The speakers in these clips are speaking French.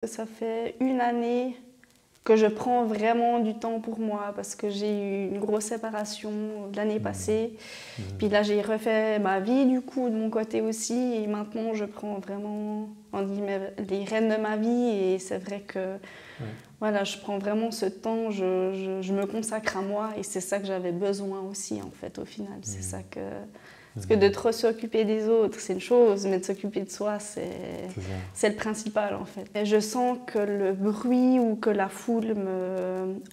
Ça fait une année que je prends vraiment du temps pour moi parce que j'ai eu une grosse séparation l'année passée. Puis là, j'ai refait ma vie du coup de mon côté aussi et maintenant je prends vraiment les rênes de ma vie et c'est vrai que voilà, je prends vraiment ce temps, je me consacre à moi et c'est ça que j'avais besoin aussi en fait au final. C'est ça que... Parce que de trop s'occuper des autres, c'est une chose, mais de s'occuper de soi, c'est le principal en fait. Et je sens que le bruit ou que la foule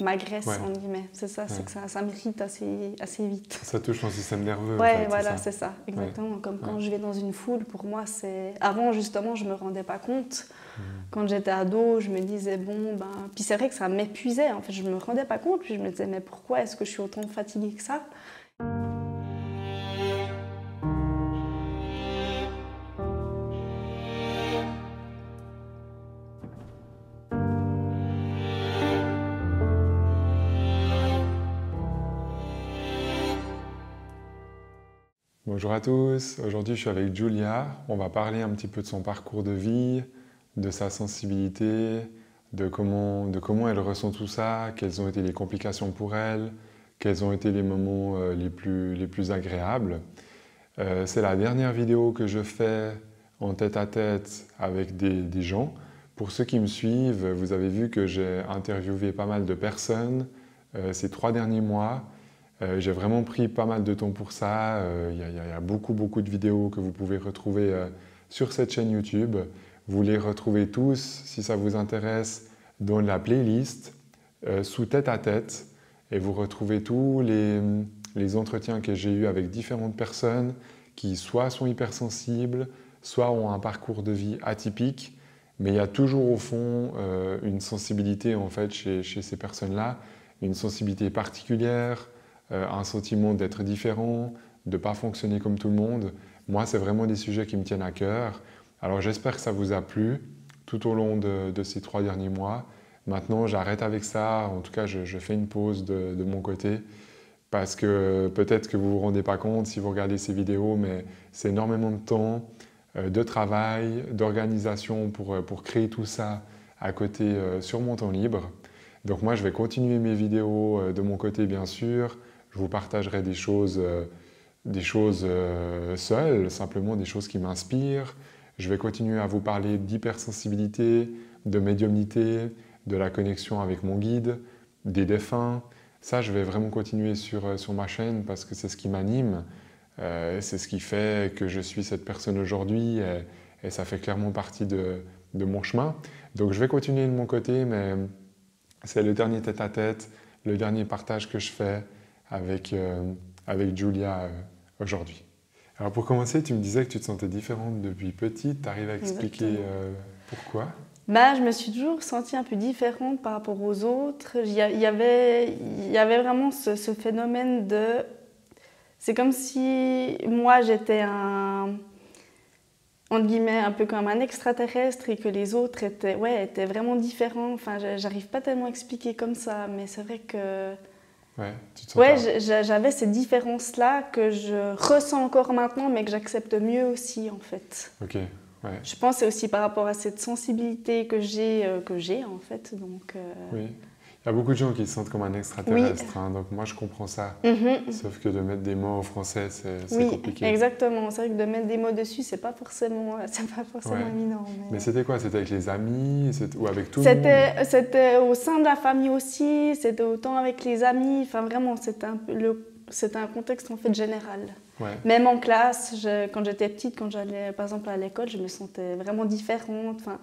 m'agresse, en guillemets. C'est ça, c'est que ça m'irrite assez vite. Ça touche ton système nerveux Ouais, en fait, voilà, c'est ça, exactement. Comme quand je vais dans une foule, pour moi, c'est... Avant, justement, je me rendais pas compte. Quand j'étais ado, je me disais, bon, ben... Puis c'est vrai que ça m'épuisait, en fait. Je me rendais pas compte, puis je me disais, mais pourquoi est-ce que je suis autant fatiguée que ça ? Bonjour à tous, aujourd'hui je suis avec Julia. On va parler un petit peu de son parcours de vie, de sa sensibilité, de comment elle ressent tout ça, quelles ont été les complications pour elle, quels ont été les moments les plus agréables. C'est la dernière vidéo que je fais en tête-à-tête avec des gens. Pour ceux qui me suivent, vous avez vu que j'ai interviewé pas mal de personnes ces 3 derniers mois. J'ai vraiment pris pas mal de temps pour ça. Il y a beaucoup de vidéos que vous pouvez retrouver sur cette chaîne YouTube. Vous les retrouvez tous, si ça vous intéresse, dans la playlist sous tête-à-tête. Et vous retrouvez tous les entretiens que j'ai eus avec différentes personnes qui soit sont hypersensibles, soit ont un parcours de vie atypique. Mais il y a toujours au fond une sensibilité en fait, chez ces personnes-là, une sensibilité particulière, un sentiment d'être différent, de ne pas fonctionner comme tout le monde. Moi, c'est vraiment des sujets qui me tiennent à cœur. Alors j'espère que ça vous a plu tout au long de ces 3 derniers mois. Maintenant, j'arrête avec ça. En tout cas, je fais une pause de mon côté parce que peut-être que vous ne vous rendez pas compte si vous regardez ces vidéos, mais c'est énormément de temps, de travail, d'organisation pour créer tout ça à côté sur mon temps libre. Donc moi, je vais continuer mes vidéos de mon côté, bien sûr. Je vous partagerai des choses seules, simplement des choses qui m'inspirent. Je vais continuer à vous parler d'hypersensibilité, de médiumnité, de la connexion avec mon guide, des défunts. Ça, je vais vraiment continuer sur ma chaîne parce que c'est ce qui m'anime. C'est ce qui fait que je suis cette personne aujourd'hui et ça fait clairement partie de mon chemin. Donc je vais continuer de mon côté, mais c'est le dernier tête-à-tête, le dernier partage que je fais avec Julia aujourd'hui. Alors pour commencer, tu me disais que tu te sentais différente depuis petite. Tu arrives à expliquer pourquoi ? Je me suis toujours sentie un peu différente par rapport aux autres. Il y avait vraiment ce phénomène de... C'est comme si moi j'étais entre guillemets, un peu comme un extraterrestre et que les autres étaient vraiment différents. Enfin, j'arrive pas tellement à expliquer comme ça, mais c'est vrai que... j'avais ces différences-là que je ressens encore maintenant, mais que j'accepte mieux aussi, en fait. Ok. Ouais. Je pense que c'est aussi par rapport à cette sensibilité que j'ai en fait. Donc, Oui. Il y a beaucoup de gens qui se sentent comme un extraterrestre, hein, donc moi je comprends ça. Sauf que de mettre des mots en français, c'est compliqué. Oui, exactement. C'est vrai que de mettre des mots dessus, c'est pas forcément évident. Mais c'était quoi? C'était avec les amis ou avec tout le monde? C'était au sein de la famille aussi, c'était autant avec les amis. Enfin, vraiment, c'était un contexte en fait général. Ouais. Même en classe, quand j'étais petite, quand j'allais par exemple à l'école, je me sentais vraiment différente. Enfin,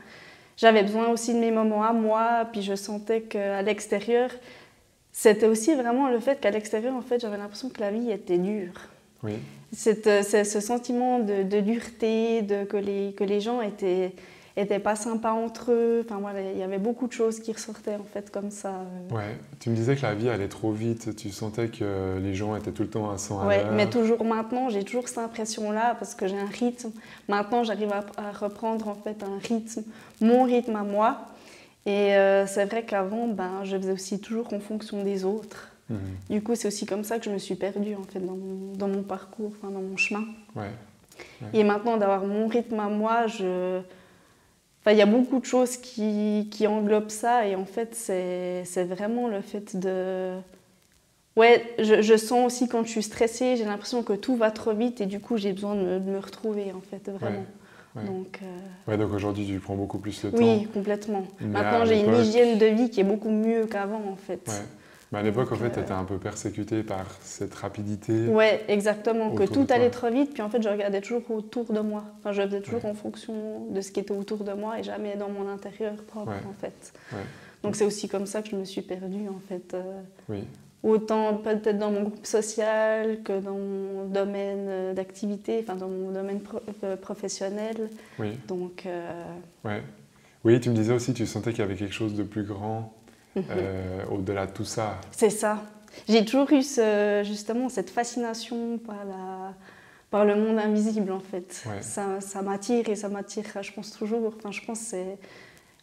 j'avais besoin aussi de mes moments à moi, puis je sentais qu'à l'extérieur, c'était aussi vraiment le fait qu'à l'extérieur, en fait, j'avais l'impression que la vie était dure. Oui. C'est ce sentiment de dureté, que les gens étaient pas sympas entre eux. Enfin, voilà, il y avait beaucoup de choses qui ressortaient en fait comme ça. Ouais. Tu me disais que la vie allait trop vite. Tu sentais que les gens étaient tout le temps à 100 à l'heure. Mais toujours maintenant, j'ai toujours cette impression-là parce que j'ai un rythme. Maintenant, j'arrive à reprendre en fait un rythme, mon rythme à moi. Et c'est vrai qu'avant, je faisais aussi toujours en fonction des autres. Du coup, c'est aussi comme ça que je me suis perdue en fait dans mon parcours, dans mon chemin. Ouais. Et maintenant, d'avoir mon rythme à moi, Enfin, il y a beaucoup de choses qui englobent ça et en fait, c'est vraiment le fait de... Ouais, je sens aussi quand je suis stressée, j'ai l'impression que tout va trop vite et du coup, j'ai besoin de me retrouver, en fait, vraiment. Ouais. Donc, Donc aujourd'hui, tu prends beaucoup plus le temps. oui, complètement. Mais Maintenant, j'ai une hygiène de vie qui est beaucoup mieux qu'avant, en fait. Ouais. Mais à l'époque, en fait, tu étais un peu persécutée par cette rapidité. Ouais, exactement. Que tout allait trop vite, puis en fait, je regardais toujours autour de moi. Enfin, je faisais toujours en fonction de ce qui était autour de moi et jamais dans mon intérieur propre, en fait. Donc c'est aussi comme ça que je me suis perdue, en fait. Autant peut-être dans mon groupe social que dans mon domaine d'activité, enfin dans mon domaine professionnel. Donc, oui, tu me disais aussi, tu sentais qu'il y avait quelque chose de plus grand au-delà de tout ça. C'est ça. J'ai toujours eu justement cette fascination par le monde invisible, en fait. Ça m'attire et ça m'attirera, je pense, toujours. Enfin, je pense que c'est...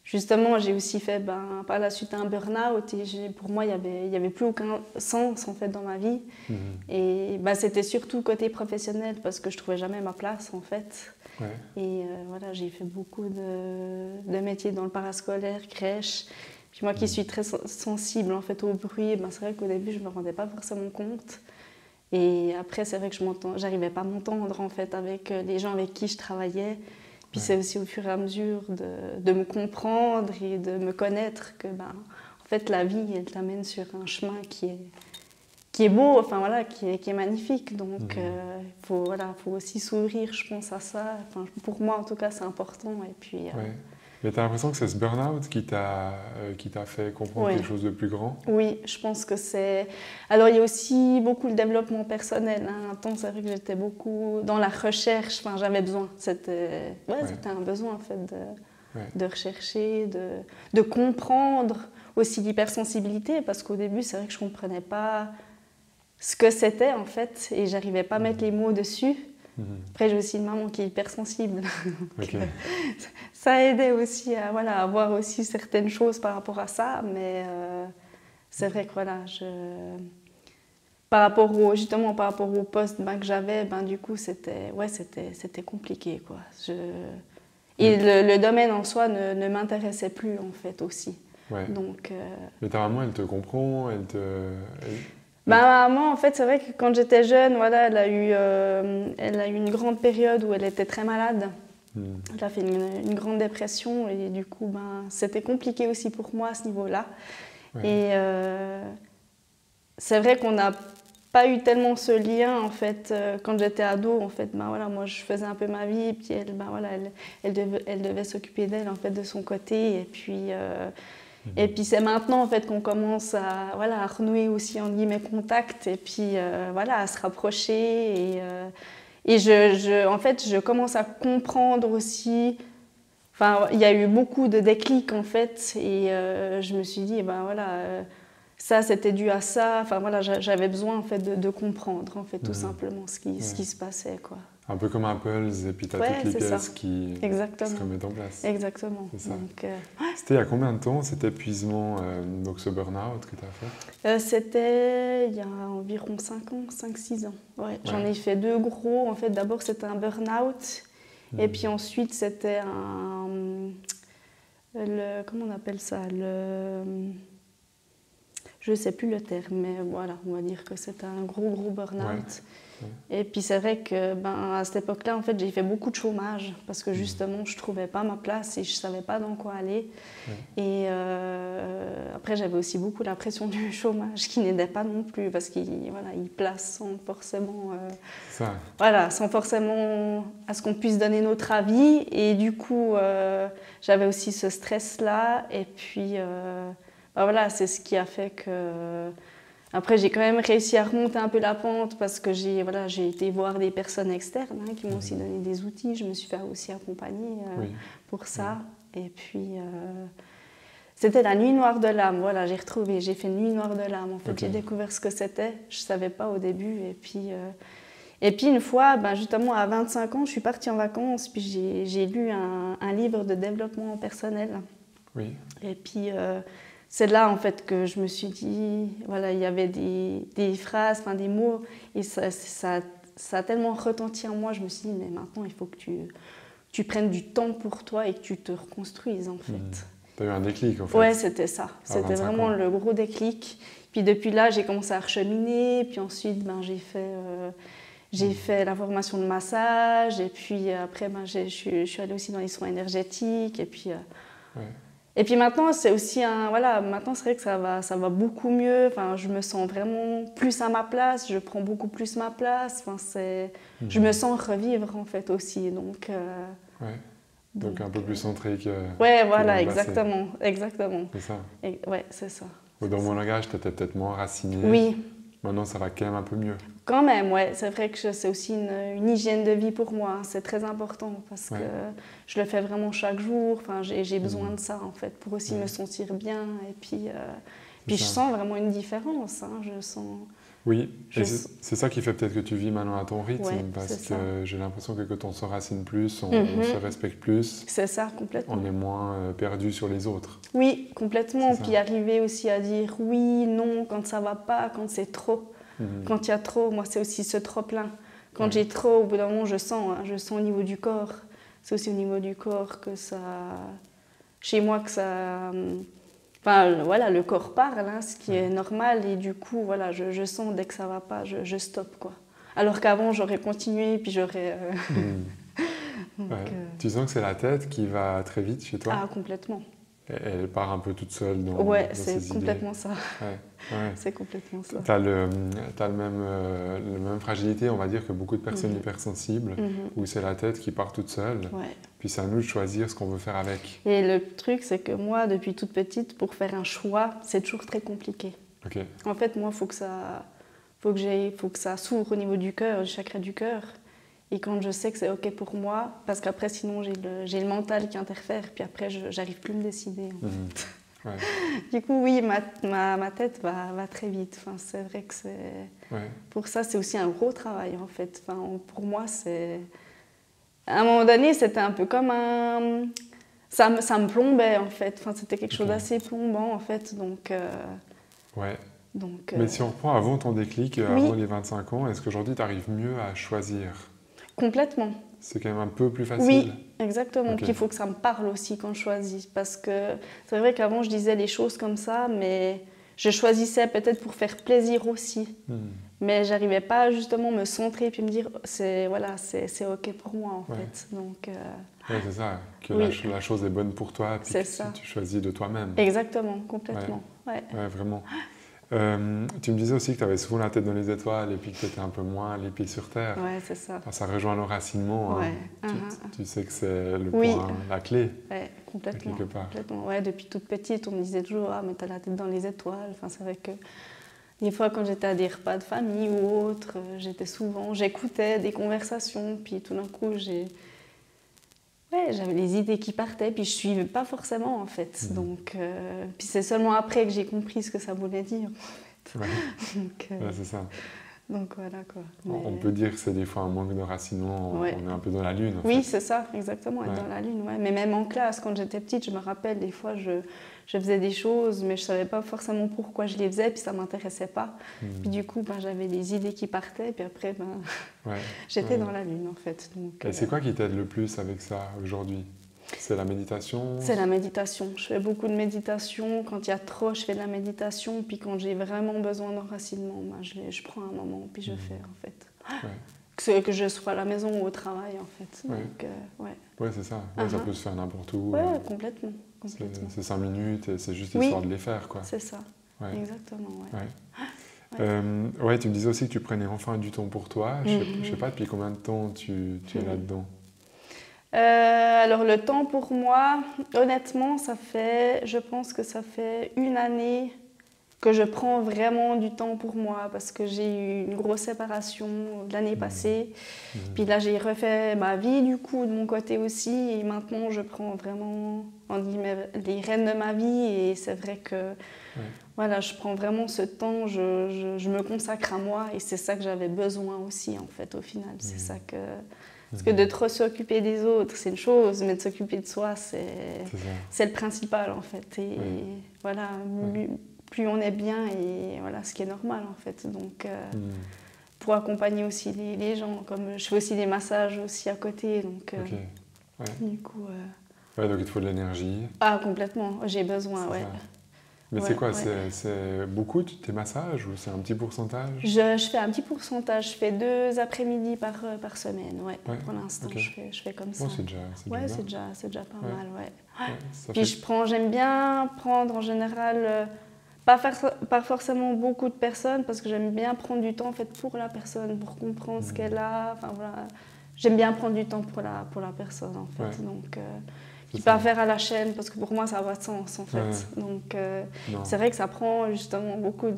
Justement, j'ai aussi fait par la suite un burn-out et pour moi, il y avait plus aucun sens en fait dans ma vie. Et c'était surtout côté professionnel parce que je trouvais jamais ma place en fait. Et voilà, j'ai fait beaucoup de métiers dans le parascolaire, crèche. Puis moi qui suis très sensible en fait au bruit, c'est vrai qu'au début, je me rendais pas forcément compte. Et après, c'est vrai que j'arrivais pas à m'entendre en fait avec les gens avec qui je travaillais. Puis c'est aussi au fur et à mesure de me comprendre et de me connaître que en fait la vie elle t'amène sur un chemin qui est beau, enfin voilà, qui est magnifique. Donc faut aussi s'ouvrir, je pense, à ça. Enfin, pour moi en tout cas c'est important. Et puis mais tu as l'impression que c'est ce burn-out qui t'a fait comprendre quelque chose de plus grand? Oui, je pense que c'est... Alors, il y a aussi beaucoup le développement personnel. Un temps, c'est vrai que j'étais beaucoup dans la recherche. Enfin, j'avais besoin. C'était un besoin, en fait, de rechercher, de comprendre aussi l'hypersensibilité. Parce qu'au début, c'est vrai que je ne comprenais pas ce que c'était, en fait. Et je n'arrivais pas à mettre les mots dessus. Après, j'ai aussi une maman qui est hypersensible. Ça a aidé aussi à voir aussi certaines choses par rapport à ça. Mais c'est vrai que par rapport au poste que j'avais, du coup, c'était compliqué, quoi. Et le domaine en soi ne m'intéressait plus, en fait, aussi. Donc, mais ta maman, elle te comprend, ma maman, en fait, c'est vrai que quand j'étais jeune, voilà, elle a eu une grande période où elle était très malade. Elle a fait une grande dépression et du coup, c'était compliqué aussi pour moi à ce niveau-là. Et c'est vrai qu'on n'a pas eu tellement ce lien, en fait, quand j'étais ado. En fait, moi, je faisais un peu ma vie et puis elle devait s'occuper d'elle, en fait, de son côté. Et puis c'est maintenant en fait qu'on commence à renouer aussi en guillemets contact et puis à se rapprocher et en fait je commence à comprendre aussi. Enfin, il y a eu beaucoup de déclics en fait et je me suis dit ça c'était dû à ça. Enfin j'avais besoin en fait de comprendre en fait tout simplement ce qui se passait, quoi. Un peu comme un puzzle, et puis tu as toutes les pièces qui se remettent en place. Exactement. Donc, c'était il y a combien de temps cet épuisement, donc ce burn-out que tu as fait? C'était il y a environ 5-6 ans. J'en ai fait 2 gros. En fait, d'abord, c'était un burn-out. Et puis ensuite, c'était comment on appelle ça? Je ne sais plus le terme, mais voilà, on va dire que c'était un gros burn-out. Et puis c'est vrai que à cette époque-là, en fait, j'ai fait beaucoup de chômage parce que justement, je ne trouvais pas ma place et je ne savais pas dans quoi aller. Et après, j'avais aussi beaucoup la pression du chômage qui n'aidait pas non plus parce qu'il place sans forcément, sans forcément à ce qu'on puisse donner notre avis. Et du coup, j'avais aussi ce stress-là. Et puis, c'est ce qui a fait que... Après, j'ai quand même réussi à remonter un peu la pente parce que j'ai été voir des personnes externes qui m'ont aussi donné des outils. Je me suis fait aussi accompagner pour ça. Et puis, c'était la nuit noire de l'âme. Voilà, j'ai fait une nuit noire de l'âme. En fait, j'ai découvert ce que c'était. Je ne savais pas au début. Et puis une fois, justement, à 25 ans, je suis partie en vacances. Puis j'ai lu un livre de développement personnel. Et puis... c'est là, en fait, que je me suis dit, il y avait des phrases, des mots, et ça a tellement retenti en moi, je me suis dit, mais maintenant, il faut que tu prennes du temps pour toi et que tu te reconstruises en fait. Tu as eu un déclic en fait. Ouais, c'était ça. À C'était 25 vraiment ans. le gros déclic. Puis depuis là, j'ai commencé à recheminer. Puis ensuite, j'ai fait la formation de massage. Et puis après, je suis allée aussi dans les soins énergétiques. Et puis maintenant, c'est aussi maintenant, c'est vrai que ça va beaucoup mieux. Enfin, je me sens vraiment plus à ma place. Je prends beaucoup plus ma place. Enfin, je me sens revivre en fait aussi. Donc un peu plus centré que. Ouais, voilà, exactement. C'est ça. Ouais, c'est ça. Dans mon langage, tu étais peut-être moins enraciné. Oui. Maintenant, ça va quand même un peu mieux. Quand même, ouais. C'est vrai que c'est aussi une hygiène de vie pour moi. C'est très important parce que je le fais vraiment chaque jour. Enfin, j'ai besoin de ça, en fait, pour aussi me sentir bien. Et puis je sens vraiment une différence. Hein. Je sens... Oui, c'est ça qui fait peut-être que tu vis maintenant à ton rythme, parce que ça. J'ai l'impression que quand on s'enracine plus, on se respecte plus. C'est ça, complètement. On est moins perdu sur les autres. Oui, complètement. Puis arriver aussi à dire oui, non, quand ça va pas, quand c'est trop. Quand il y a trop, moi c'est aussi ce trop-plein. Quand j'ai trop, au bout d'un moment, je sens au niveau du corps. C'est aussi au niveau du corps que ça... Chez moi que ça... Enfin, voilà, le corps parle, hein, ce qui est normal. Et du coup, voilà, je sens dès que ça va pas, je stoppe, quoi. Alors qu'avant, j'aurais continué, puis j'aurais... Tu sens que c'est la tête qui va très vite chez toi? Ah, complètement. Elle part un peu toute seule dans c'est ses complètement idées. ça. C'est complètement ça. Tu as la même fragilité, on va dire, que beaucoup de personnes hypersensibles, où c'est la tête qui part toute seule. Puis c'est à nous de choisir ce qu'on veut faire avec. Et le truc, c'est que moi, depuis toute petite, pour faire un choix, c'est toujours très compliqué. En fait, moi, il faut que ça s'ouvre au niveau du cœur, du chakra du cœur. Et quand je sais que c'est OK pour moi, parce qu'après, sinon, j'ai le mental qui interfère, puis après, j'arrive plus à me décider. En fait. Du coup, oui, ma tête va très vite. Enfin, c'est vrai que pour ça, c'est aussi un gros travail, en fait. Enfin, pour moi, c'est... À un moment donné, c'était un peu comme un... Ça me plombait, en fait. Enfin, c'était quelque chose d'assez plombant, en fait. Donc, Mais si on reprend avant ton déclic, avant les 25 ans, est-ce qu'aujourd'hui, tu arrives mieux à choisir? Complètement. C'est quand même un peu plus facile? Oui, exactement. Puis il faut que ça me parle aussi quand je choisis. Parce que c'est vrai qu'avant, je disais les choses comme ça, mais je choisissais peut-être pour faire plaisir aussi. Mais j'arrivais pas à justement me centrer puis me dire c'est OK pour moi, en fait. Donc, c'est ça, que la chose est bonne pour toi, puis que tu choisis de toi-même. Exactement, complètement. Ouais, vraiment. Tu me disais aussi que tu avais souvent la tête dans les étoiles et puis que tu étais un peu moins les pieds sur terre. Ouais, c'est ça. Enfin, ça rejoint l'enracinement. Tu sais que c'est le point, la clé. Ouais, complètement. Quelque part. Complètement. Ouais, depuis toute petite, on me disait toujours mais t'as la tête dans les étoiles. Enfin, c'est vrai que des fois, quand j'étais à des repas de famille ou autre, j'écoutais des conversations, puis tout d'un coup, j'avais les idées qui partaient, puis je suivais pas forcément, en fait. Donc, puis c'est seulement après que j'ai compris ce que ça voulait dire, en fait. Donc, c'est ça. Donc voilà, quoi. On peut dire que c'est des fois un manque de racinement, on est un peu dans la lune. En fait. C'est ça, exactement, être dans la lune. Mais même en classe, quand j'étais petite, je me rappelle, des fois, je faisais des choses, mais je savais pas forcément pourquoi je les faisais, puis ça m'intéressait pas. Puis du coup, j'avais des idées qui partaient, puis après, j'étais dans la lune, en fait. Donc, et c'est quoi qui t'aide le plus avec ça aujourd'hui? C'est la méditation? C'est la méditation. Je fais beaucoup de méditation. Quand il y a trop, je fais de la méditation. Puis quand j'ai vraiment besoin d'enracinement, je prends un moment, puis je fais, en fait. Que je sois à la maison ou au travail, en fait. Donc, c'est ça. Ça peut se faire n'importe où. Ouais, complètement. C'est 5 minutes et c'est juste histoire de les faire, quoi. C'est ça. Exactement, tu me disais aussi que tu prenais enfin du temps pour toi. Je sais pas depuis combien de temps tu es là-dedans. Alors le temps pour moi, honnêtement, je pense que ça fait 1 année que je prends vraiment du temps pour moi parce que j'ai eu une grosse séparation l'année passée. Puis là, j'ai refait ma vie du coup de mon côté aussi et maintenant je prends vraiment les rênes de ma vie et c'est vrai que je prends vraiment ce temps, je me consacre à moi et c'est ça que j'avais besoin aussi en fait au final. C'est ça que... Parce que de trop s'occuper des autres, c'est une chose, mais de s'occuper de soi, c'est le principal en fait. Et voilà, plus on est bien, et voilà, ce qui est normal en fait. Donc, pour accompagner aussi les gens, comme je fais aussi des massages aussi à côté. Donc, Ouais. Du coup... Ouais, donc il te faut de l'énergie. Ah, complètement, j'ai besoin, ouais. Mais ouais, c'est quoi, ouais. c'est beaucoup tes massages ou c'est un petit pourcentage? Je fais un petit pourcentage, je fais 2 après-midi par semaine, ouais. Ouais, Pour l'instant, ok. je fais comme ça. Bon, c'est déjà Ouais, bien. c'est déjà pas Ouais. mal, ouais. Ouais, ça Puis fait... j'aime bien prendre en général, pas forcément beaucoup de personnes, parce que j'aime bien prendre du temps en fait pour la personne, pour comprendre ce qu'elle a. Enfin voilà, j'aime bien prendre du temps pour la personne en fait. Ouais. Donc, C'est puis ça. pas faire à la chaîne, parce que pour moi ça n'a pas de sens en fait. Ouais. Donc Non, c'est vrai que ça prend justement beaucoup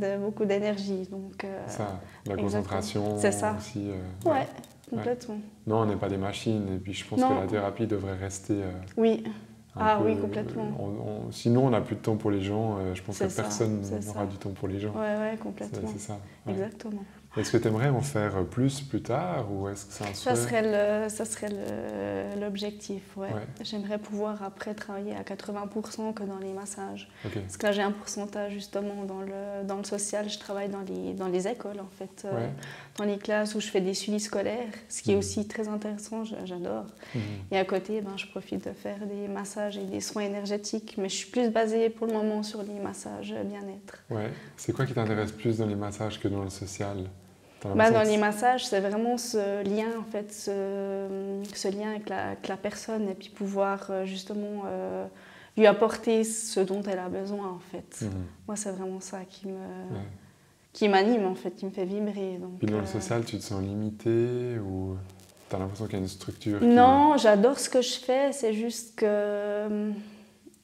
d'énergie. Donc, ça, la exactement. concentration C'est ça. aussi. Ouais, complètement. Non, on n'est pas des machines et puis je pense que Non. la thérapie devrait rester Oui. un peu... Oui, complètement. Sinon, on n'a plus de temps pour les gens. Je pense que C'est ça, personne c'est n'aura ça. du temps pour les gens. Ouais, complètement. C'est ça. Ouais. Exactement. Est-ce que tu aimerais en faire plus tard ou est-ce que c'est un souhait? Ça serait l'objectif, ouais. J'aimerais pouvoir après travailler à 80% que dans les massages. Okay. Parce que là, j'ai un pourcentage justement dans le social. Je travaille dans les écoles, en fait, dans les classes où je fais des suivis scolaires, ce qui est aussi très intéressant, j'adore. Et à côté, je profite de faire des massages et des soins énergétiques, mais je suis plus basée pour le moment sur les massages bien-être. Ouais. C'est quoi qui t'intéresse plus dans les massages que dans le social? Dans les massages, c'est vraiment ce lien, en fait, ce lien avec la personne et puis pouvoir justement lui apporter ce dont elle a besoin, en fait. Moi, c'est vraiment ça qui m'anime, en fait, qui me fait vibrer. Donc, puis dans le social, tu te sens limité ou tu as l'impression qu'il y a une structure Non, j'adore ce que je fais, c'est juste que...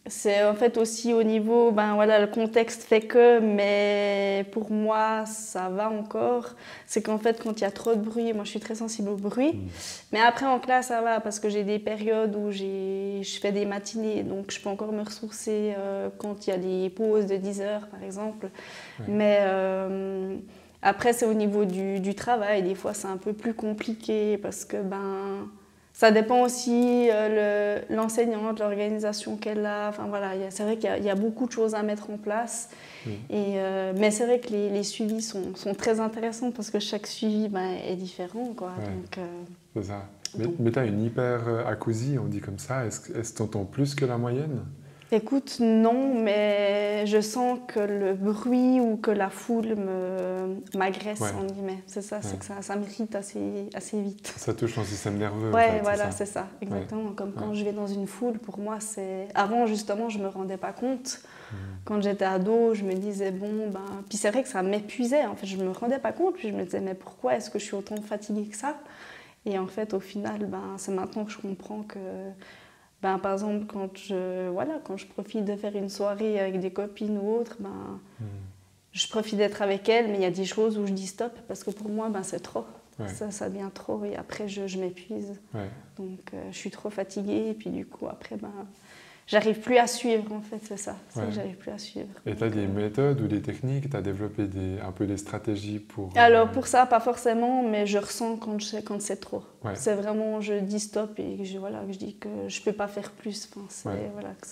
C'est en fait aussi au niveau, le contexte fait que, mais pour moi, ça va encore. C'est qu'en fait, quand il y a trop de bruit, moi je suis très sensible au bruit. Mais après en classe, ça va parce que j'ai des périodes où je fais des matinées, donc je peux encore me ressourcer quand il y a des pauses de 10 heures par exemple. Ouais. Mais après, c'est au niveau du travail. Des fois, c'est un peu plus compliqué parce que ça dépend aussi l'enseignante, l'organisation qu'elle a. Enfin, voilà, c'est vrai qu'il y a beaucoup de choses à mettre en place. Mais c'est vrai que les suivis sont très intéressants parce que chaque suivi est différent. Quoi. Ouais. C'est ça. Mais tu as une hyperacousie, on dit comme ça. Est-ce que tu entends plus que la moyenne? Écoute, non, mais je sens que le bruit ou que la foule m'agresse, en guillemets. C'est ça, c'est que ça m'irrite assez vite. Ça touche ton système nerveux, Ouais, en fait, voilà, c'est ça, exactement. Comme quand je vais dans une foule, pour moi, c'est... Avant, justement, je ne me rendais pas compte. Quand j'étais ado, je me disais, Puis c'est vrai que ça m'épuisait, en fait. Je ne me rendais pas compte, puis je me disais, mais pourquoi est-ce que je suis autant fatiguée que ça? Et en fait, au final, c'est maintenant que je comprends que... par exemple, quand je profite de faire une soirée avec des copines ou autres, je profite d'être avec elles, mais il y a des choses où je dis stop, parce que pour moi, c'est trop. Ouais. Ça devient trop, et après, je m'épuise. Ouais. Donc, je suis trop fatiguée, et puis du coup, après, j'arrive plus à suivre, en fait, c'est ça. J'arrive plus à suivre. Et tu as des méthodes ou des techniques? Tu as développé un peu des stratégies pour... Alors, pour ça, pas forcément, mais je ressens quand c'est trop. Ouais. C'est vraiment, je dis stop et je dis que je peux pas faire plus. Enfin, que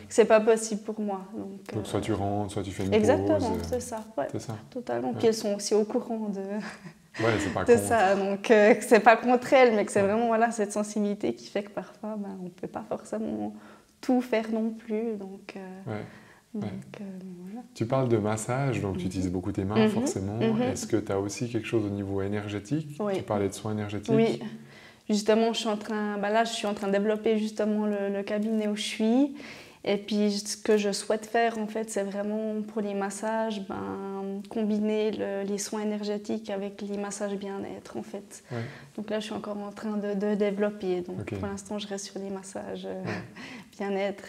c'est pas possible pour moi. Donc soit tu rentres, soit tu fais une pause. Exactement, c'est ça. Ouais, c'est ça. Totalement. Puis elles sont aussi au courant de... c'est pas de ça, donc que c'est pas contre elles, mais que c'est vraiment cette sensibilité qui fait que parfois, on peut pas forcément... tout faire non plus, donc voilà. Tu parles de massage, donc tu utilises beaucoup tes mains forcément. Est-ce que tu as aussi quelque chose au niveau énergétique? Tu parlais de soins énergétiques. Oui, justement, je suis en train de développer justement le cabinet où je suis. Et puis ce que je souhaite faire en fait, c'est vraiment pour les massages, combiner les soins énergétiques avec les massages bien-être en fait. Ouais. Donc là, je suis encore en train de développer. Donc pour l'instant, je reste sur les massages bien-être,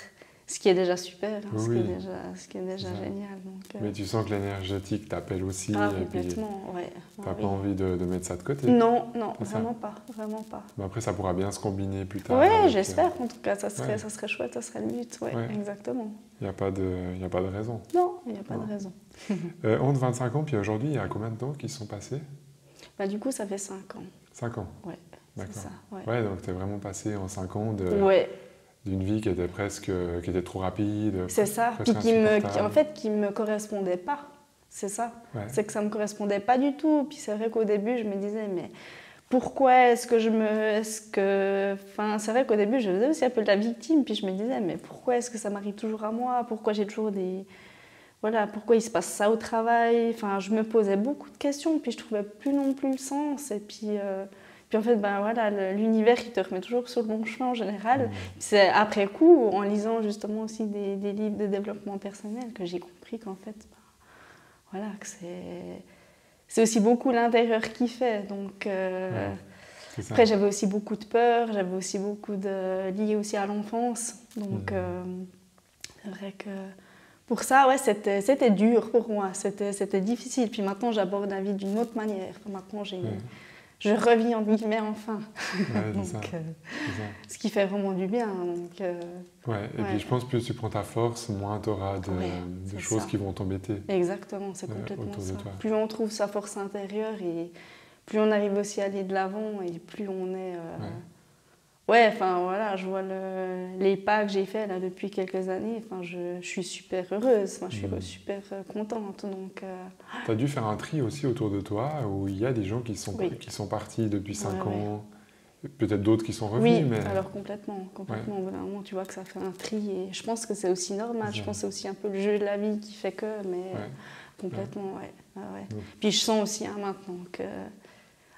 ce qui est déjà super, ce qui est déjà génial. Donc, Mais tu sens que l'énergétique t'appelle aussi. Complètement, tu n'as pas envie de mettre ça de côté? Non, vraiment pas. Mais après, ça pourra bien se combiner plus tard. Oui, j'espère. En tout cas, ça serait chouette, ça serait le but. Exactement. Il n'y a pas de raison. Non, il n'y a pas de raison. Entre 25 ans, puis aujourd'hui, il y a combien de temps qui se sont passés? Du coup, ça fait 5 ans. 5 ans? Oui, c'est ça. Ouais, donc tu es vraiment passé en 5 ans d'une vie qui était trop rapide. C'est ça, puis qui me correspondait pas. C'est ça. Ouais. C'est que ça me correspondait pas du tout. Puis c'est vrai qu'au début, je me disais, mais pourquoi est-ce que Enfin, c'est vrai qu'au début, je faisais aussi un peu de la victime, puis je me disais, mais pourquoi est-ce que ça m'arrive toujours à moi? Pourquoi j'ai toujours des... Voilà, pourquoi il se passe ça au travail? Enfin, je me posais beaucoup de questions, puis je trouvais plus non plus le sens. Et puis en fait, ben voilà, l'univers, il te remet toujours sur le bon chemin en général. C'est après coup, en lisant justement aussi des livres de développement personnel, que j'ai compris qu'en fait, ben, voilà, que c'est aussi beaucoup l'intérieur qui fait. Donc, après, j'avais aussi beaucoup de peur, j'avais aussi beaucoup lié aussi à l'enfance. Donc, c'est vrai que pour ça, ouais, c'était dur pour moi, c'était difficile. Puis maintenant, j'aborde la vie d'une autre manière. Maintenant, je revis en guillemets enfin. Ouais, Donc, ça. ce qui fait vraiment du bien. Donc, et puis je pense que plus tu prends ta force, moins tu auras de choses qui vont t'embêter. Exactement, c'est complètement autour ça. de toi. Plus on trouve sa force intérieure et plus on arrive aussi à aller de l'avant et plus on est... enfin voilà, je vois les pas que j'ai faits là depuis quelques années. Enfin, je suis super heureuse, moi, je suis super contente. Donc, tu as dû faire un tri aussi autour de toi où il y a des gens qui sont partis depuis 5 ans, peut-être d'autres qui sont revenus. Oui, alors complètement. Au bout d'un moment, tu vois que ça fait un tri et je pense que c'est aussi normal. Je pense que c'est aussi un peu le jeu de la vie qui fait que, mais complètement, Puis je sens aussi maintenant que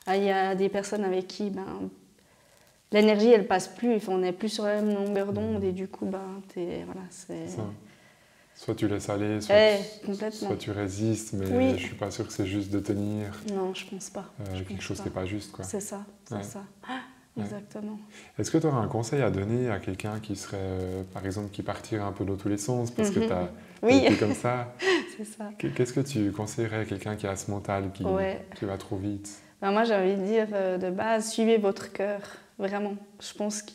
il y a des personnes avec qui l'énergie, elle passe plus, on n'est plus sur la même longueur d'onde et du coup, c'est... Soit tu laisses aller, soit tu résistes, mais je suis pas sûre que c'est juste de tenir. Non, je pense pas. Quelque chose qui n'est pas juste, quoi. C'est ça, c'est ça. Exactement. Est-ce que tu aurais un conseil à donner à quelqu'un qui serait, par exemple, qui partirait un peu dans tous les sens, parce que tu as été comme ça? C'est ça. Qu'est-ce que tu conseillerais à quelqu'un qui a ce mental, qui va trop vite? Moi, j'ai envie de dire, de base, suivez votre cœur. Vraiment, je pense que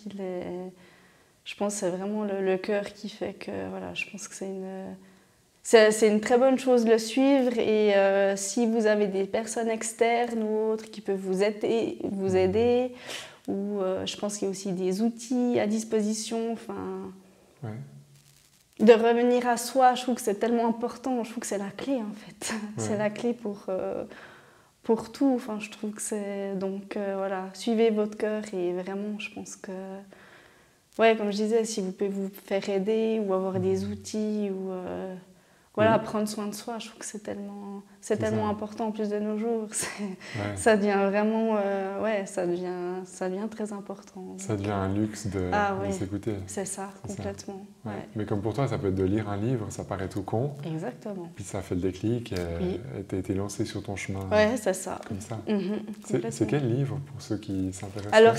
c'est vraiment le cœur qui fait que, voilà, je pense que c'est une très bonne chose de le suivre et si vous avez des personnes externes ou autres qui peuvent vous aider ou je pense qu'il y a aussi des outils à disposition, de revenir à soi, je trouve que c'est tellement important, je trouve que c'est la clé en fait, c'est la clé pour tout. Enfin, je trouve que c'est... Donc, voilà, suivez votre cœur et vraiment, je pense que... comme je disais, si vous pouvez vous faire aider ou avoir des outils ou... prendre soin de soi, je trouve que c'est tellement important en plus de nos jours. Ça devient vraiment... ça devient très important. Donc, ça devient un luxe de s'écouter. C'est ça, complètement. Ça. Mais comme pour toi, ça peut être de lire un livre, ça paraît tout con. Exactement. Puis ça fait le déclic et tu as été lancé sur ton chemin. C'est ça. Comme ça. C'est quel livre pour ceux qui s'intéressent? Alors,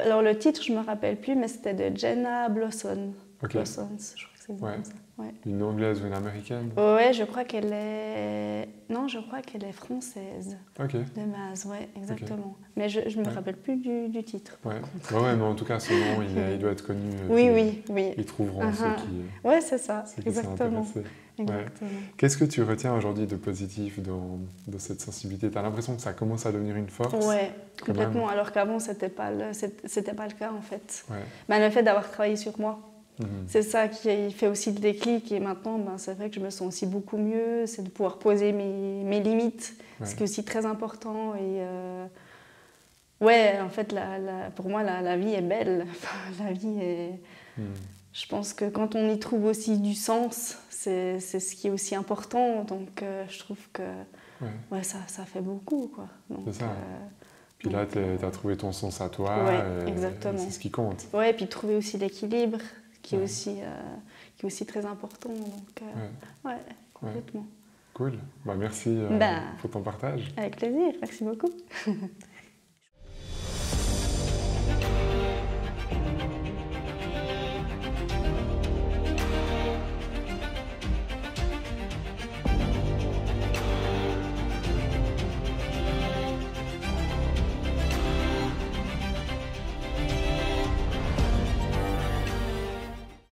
Alors, le titre, je ne me rappelle plus, mais c'était de Jenna Blossom. Blossons, je crois que c'est comme ça. Une anglaise ou une américaine? Je crois qu'elle est... Non, je crois qu'elle est française. De base, exactement. Okay. Mais je ne me rappelle plus du titre. Mais en tout cas, son nom, il doit être connu. Oui. Ils trouveront ceux qui... c'est ça, exactement. Qu'est-ce que tu retiens aujourd'hui de positif dans cette sensibilité? Tu as l'impression que ça commence à devenir une force? Oui, complètement. Alors qu'avant, c'était pas le cas, en fait. Le fait d'avoir travaillé sur moi, c'est ça qui fait aussi le déclic et maintenant c'est vrai que je me sens aussi beaucoup mieux, c'est de pouvoir poser mes limites, ce qui est aussi très important et en fait pour moi la vie est belle, la vie est... Je pense que quand on y trouve aussi du sens, c'est ce qui est aussi important, donc je trouve que ça fait beaucoup, quoi. C'est ça. Puis là, tu as trouvé ton sens à toi, exactement. C'est ce qui compte. Et puis trouver aussi l'équilibre, qui est aussi très important. Donc, complètement. Cool. Merci pour ton partage. Avec plaisir, merci beaucoup.